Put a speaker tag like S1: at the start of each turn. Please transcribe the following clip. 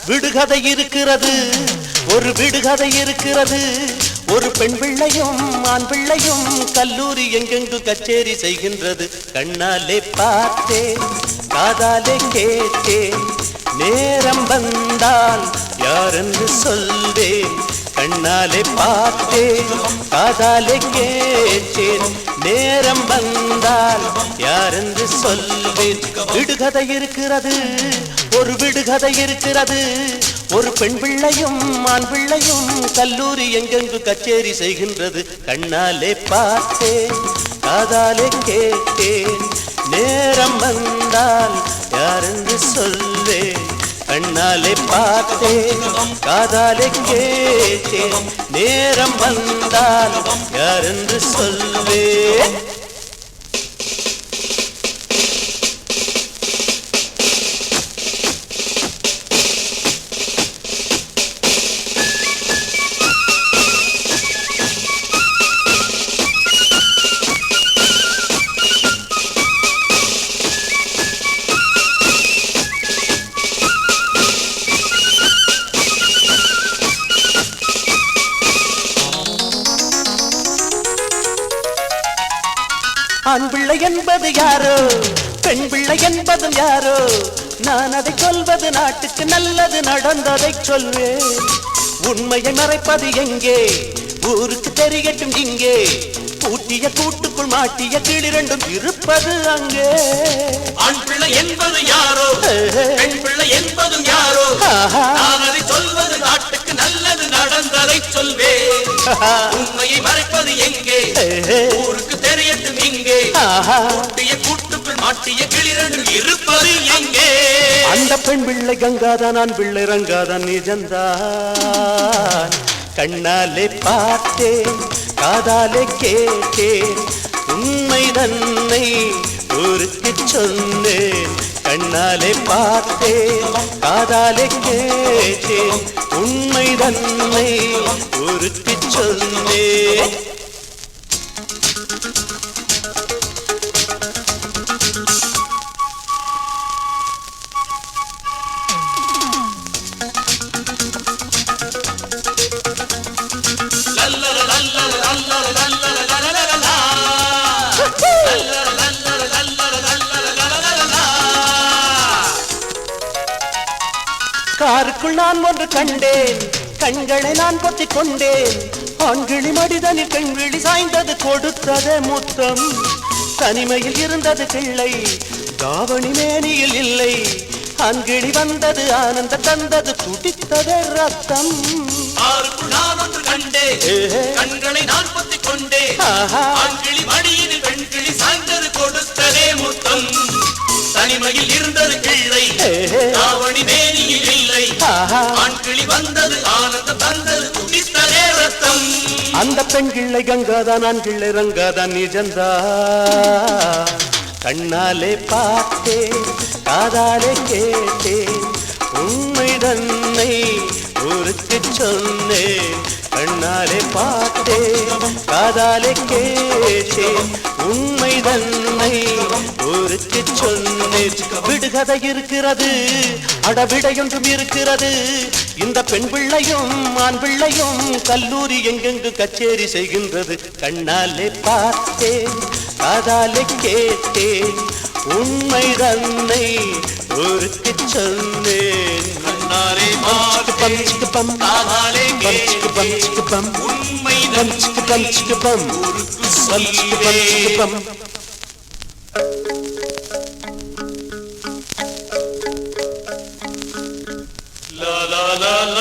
S1: விடுகதை இருக்கிறது, ஒரு விடுகதை இருக்கிறது. ஒரு பெண் பிள்ளையும் ஆண் பிள்ளையும் கல்லூரி எங்கெங்கு கச்சேரி செய்கின்றது. கண்ணாலே பார்த்தேன், காதாலே கேட்டேன், நேரம் வந்தால் யாரென்று சொல்வேன். கண்ணாலே பார்த்தேன், காதாலே கேட்டேன், நேரம் வந்தால் யாரென்று சொல்வேன். விடுகதை இருக்கிறது, ஒரு விடுகதை இருக்கிறது. ஒரு பெண் பிள்ளையும் ஆண் பிள்ளையும் கல்லூரி எங்கெங்கு கச்சேரி செய்கின்றது. கண்ணாலே பார்த்தேன், காதாலே கேட்டேன், நேரம் வந்தால் யாரென்று சொல்வேன். கண்ணாலே பார்த்தேன், காதாலே கேட்டேன், நேரம் வந்தால் யாரென்று சொல்வேன். ஆண் பிள்ளை என்பது யாரோ, பெண் பிள்ளை என்பதும் யாரோ. நான் அதை சொல்வது நாட்டுக்கு நல்லது, நடந்ததை சொல்வேன். உண்மையை மறைப்பது எங்கே, ஊருக்கு தெரியட்டும் இங்கே. பூட்டிய கூட்டுக்குள் மாட்டிய கிளிரண்டும் இருப்பது அங்கே.
S2: ஆண் பிள்ளை என்பது யாரோ, பெண் பிள்ளை என்பதும் யாரோ. நான் அதை சொல்வது நாட்டுக்கு நல்லது, நடந்ததை சொல்வேன். உண்மையை மறைப்பது எங்கே, ஊருக்கு தெரியட்டும் இங்கே. பூட்டிய கூட்டுக்குள் மாட்டிய கிளிரண்டும் இருப்பது எங்கே.
S1: அந்த பெண் பிள்ளை கங்காதான், ஆண் பிள்ளை ரங்காதான், நிஜந்தான். கண்ணாலே பார்த்தேன், காதாலே கேட்டேன், உண்மை தன்னை ஊருக்கு சொன்னேன். கண்ணாலே பார்த்தேன், காதாலே கேட்டேன், உண்மை தன்னை ஊருக்கு சொன்னேன். காருக்குள் நான் ஒன்று கண்டேன், கண்களை நான் பொத்திக் கொண்டேன். ஆண்கிளி மடிதனில் பெண்கிளி சாய்ந்தது, கொடுத்ததே முத்தம். தனிமையில் இருந்தது கிள்ளை, தாவணி மேனியில் இல்லை. ஆண்கிளி வந்தது, ஆனந்த தந்தது, துடித்ததே ரத்தம்.
S2: காருக்குள் நான் ஒன்று கண்டேன், கண்களை நான் பொத்திக் கொண்டேன். ஆண்கிளி மடியில் பெண்கிளி சாய்ந்தது, கொடுத்ததே முத்தம். தனிமையில் இருந்தது கிள்ளை, தாவணி மேனியில் இல்லை. ஆண்கிளி வந்தது, ஆனந்த தந்தது, துடித்ததே ரத்தம்.
S1: அந்த பெண் கிள்ளை கங்காதான், ஆண் கிள்ளை ரங்காதான், நிஜந்தா. கண்ணாலே பார்த்தேன், காதாலே கேட்டேன், உண்மை தன்னை ஊருக்கு சொன்னேன். கண்ணாலே பார்த்தேன், காதாலே கேட்டேன், உண்மை தன்னை ஊருக்கு சொன்னேன். விடுகதை இருக்கிறது, அடவிடையொன்றும் இருக்கிறது. இந்த பெண் பிள்ளையும் ஆண் பிள்ளையும் கல்லூரி எங்கெங்கு கச்சேரி செய்கின்றது. கண்ணாலே பார்த்தேன், காதாலே கேட்டேன், உண்மை தன்னை ஊருக்கு சொன்னேன்.
S2: கண்ணாலே பார்த்தேன், காதாலே கேட்டேன், உண்மை தன்னை ஊருக்கு சொல்வேன். La la la